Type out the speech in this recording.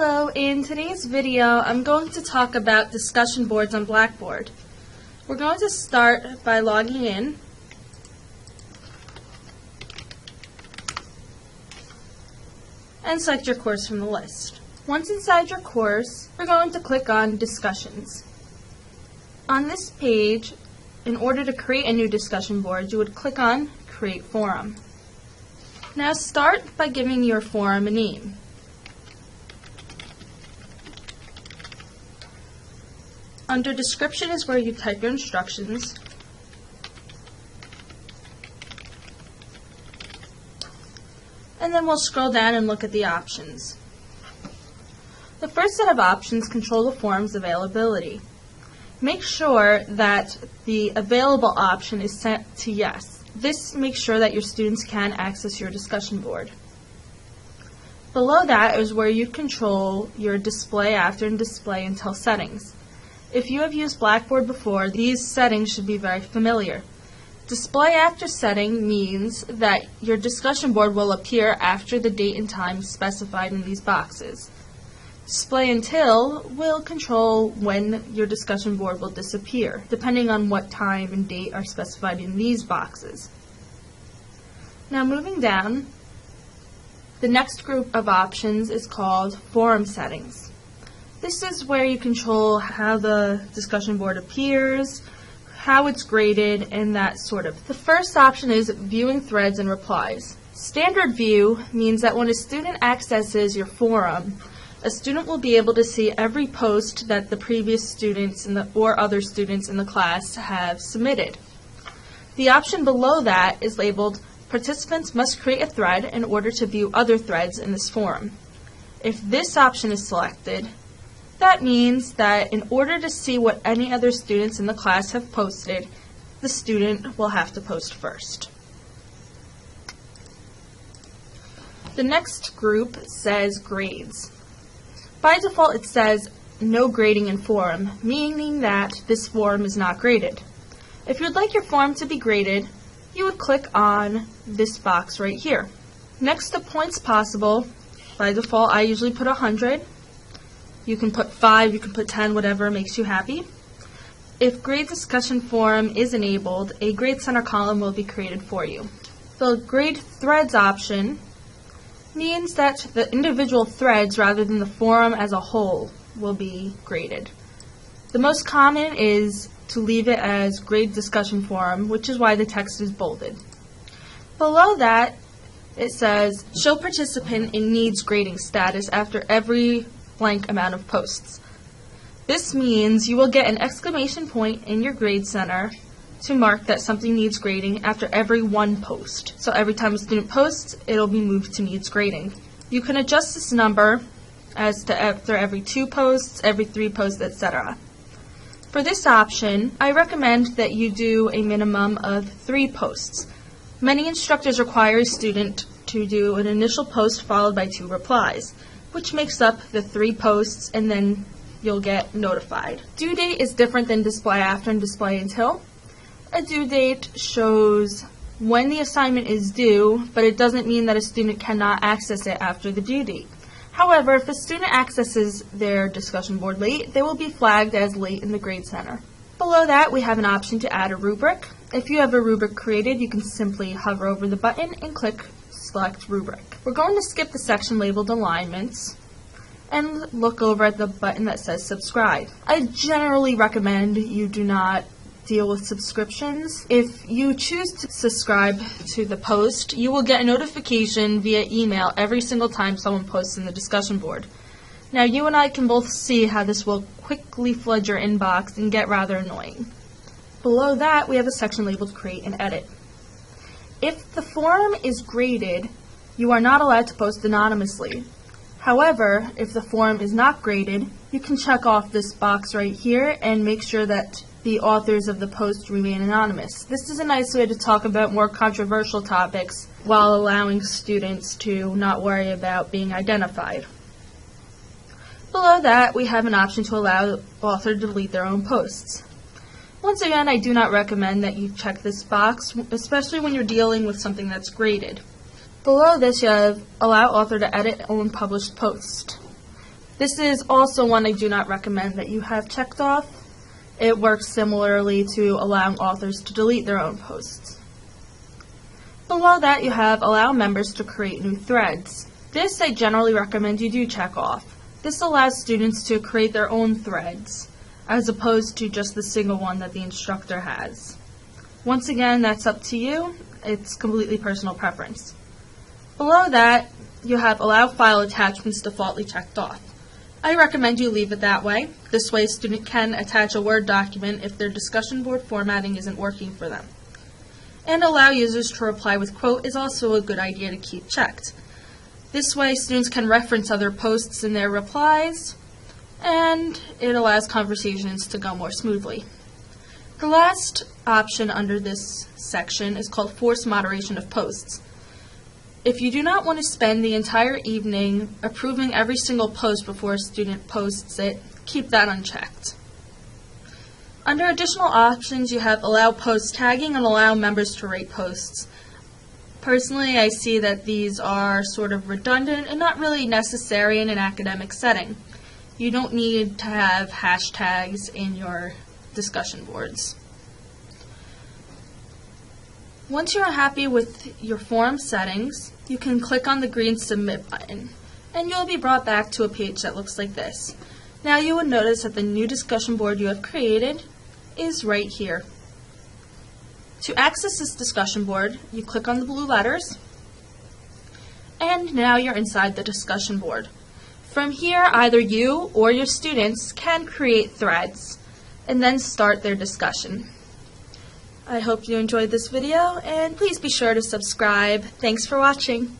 Hello, in today's video I'm going to talk about discussion boards on Blackboard. We're going to start by logging in. And select your course from the list. Once inside your course, we're going to click on Discussions. On this page, in order to create a new discussion board, you would click on Create Forum. Now start by giving your forum a name. Under Description is where you type your instructions. And then we'll scroll down and look at the options. The first set of options control the forum's availability. Make sure that the available option is set to yes. This makes sure that your students can access your discussion board. Below that is where you control your display after and display until settings. If you have used Blackboard before, these settings should be very familiar. Display after setting means that your discussion board will appear after the date and time specified in these boxes. Display until will control when your discussion board will disappear, depending on what time and date are specified in these boxes. Now moving down, the next group of options is called Forum Settings. This is where you control how the discussion board appears, how it's graded, and that sort of. The first option is Viewing Threads and Replies. Standard View means that when a student accesses your forum, a student will be able to see every post that the previous students or other students in the class have submitted. The option below that is labeled Participants must create a thread in order to view other threads in this forum. If this option is selected, that means that in order to see what any other students in the class have posted, the student will have to post first. The next group says Grades. By default, it says no grading in forum, meaning that this forum is not graded. If you'd like your forum to be graded, you would click on this box right here. Next to points possible, by default I usually put 100. You can put 5, you can put 10, whatever makes you happy. If Grade Discussion Forum is enabled, a Grade Center column will be created for you. The Grade Threads option means that the individual threads rather than the forum as a whole will be graded. The most common is to leave it as Grade Discussion Forum, which is why the text is bolded. Below that, it says Show Participant in Needs Grading Status after every blank amount of posts. This means you will get an exclamation point in your Grade Center to mark that something needs grading after every one post. So every time a student posts, it'll be moved to needs grading. You can adjust this number as to after every 2 posts, every 3 posts, etc. For this option, I recommend that you do a minimum of 3 posts. Many instructors require a student to do an initial post followed by 2 replies, which makes up the 3 posts, and then you'll get notified. Due date is different than display after and display until. A due date shows when the assignment is due, but it doesn't mean that a student cannot access it after the due date. However, if a student accesses their discussion board late, they will be flagged as late in the Grade Center. Below that, we have an option to add a rubric. If you have a rubric created, you can simply hover over the button and click Select Rubric. We're going to skip the section labeled Alignments and look over at the button that says Subscribe. I generally recommend you do not deal with subscriptions. If you choose to subscribe to the post, you will get a notification via email every single time someone posts in the discussion board. Now you and I can both see how this will quickly flood your inbox and get rather annoying. Below that, we have a section labeled Create and Edit. If the forum is graded, you are not allowed to post anonymously. However, if the forum is not graded, you can check off this box right here and make sure that the authors of the post remain anonymous. This is a nice way to talk about more controversial topics while allowing students to not worry about being identified. Below that, we have an option to allow the author to delete their own posts. Once again, I do not recommend that you check this box, especially when you're dealing with something that's graded. Below this, you have Allow Author to Edit Own Published Post. This is also one I do not recommend that you have checked off. It works similarly to allowing authors to delete their own posts. Below that, you have allow members to create new threads. This I generally recommend you do check off. This allows students to create their own threads, as opposed to just the single one that the instructor has. Once again, that's up to you. It's completely personal preference. Below that, you have allow file attachments defaultly checked off. I recommend you leave it that way. This way a student can attach a Word document if their discussion board formatting isn't working for them. And allow users to reply with quote is also a good idea to keep checked. This way students can reference other posts in their replies, and it allows conversations to go more smoothly. The last option under this section is called forced moderation of posts. If you do not want to spend the entire evening approving every single post before a student posts it, keep that unchecked. Under additional options, you have allow post tagging and allow members to rate posts. Personally, I see that these are sort of redundant and not really necessary in an academic setting. You don't need to have hashtags in your discussion boards. Once you're happy with your forum settings, you can click on the green Submit button, and you'll be brought back to a page that looks like this. Now you would notice that the new discussion board you have created is right here. To access this discussion board, you click on the blue letters, and now you're inside the discussion board. From here, either you or your students can create threads and then start their discussion. I hope you enjoyed this video, and please be sure to subscribe. Thanks for watching.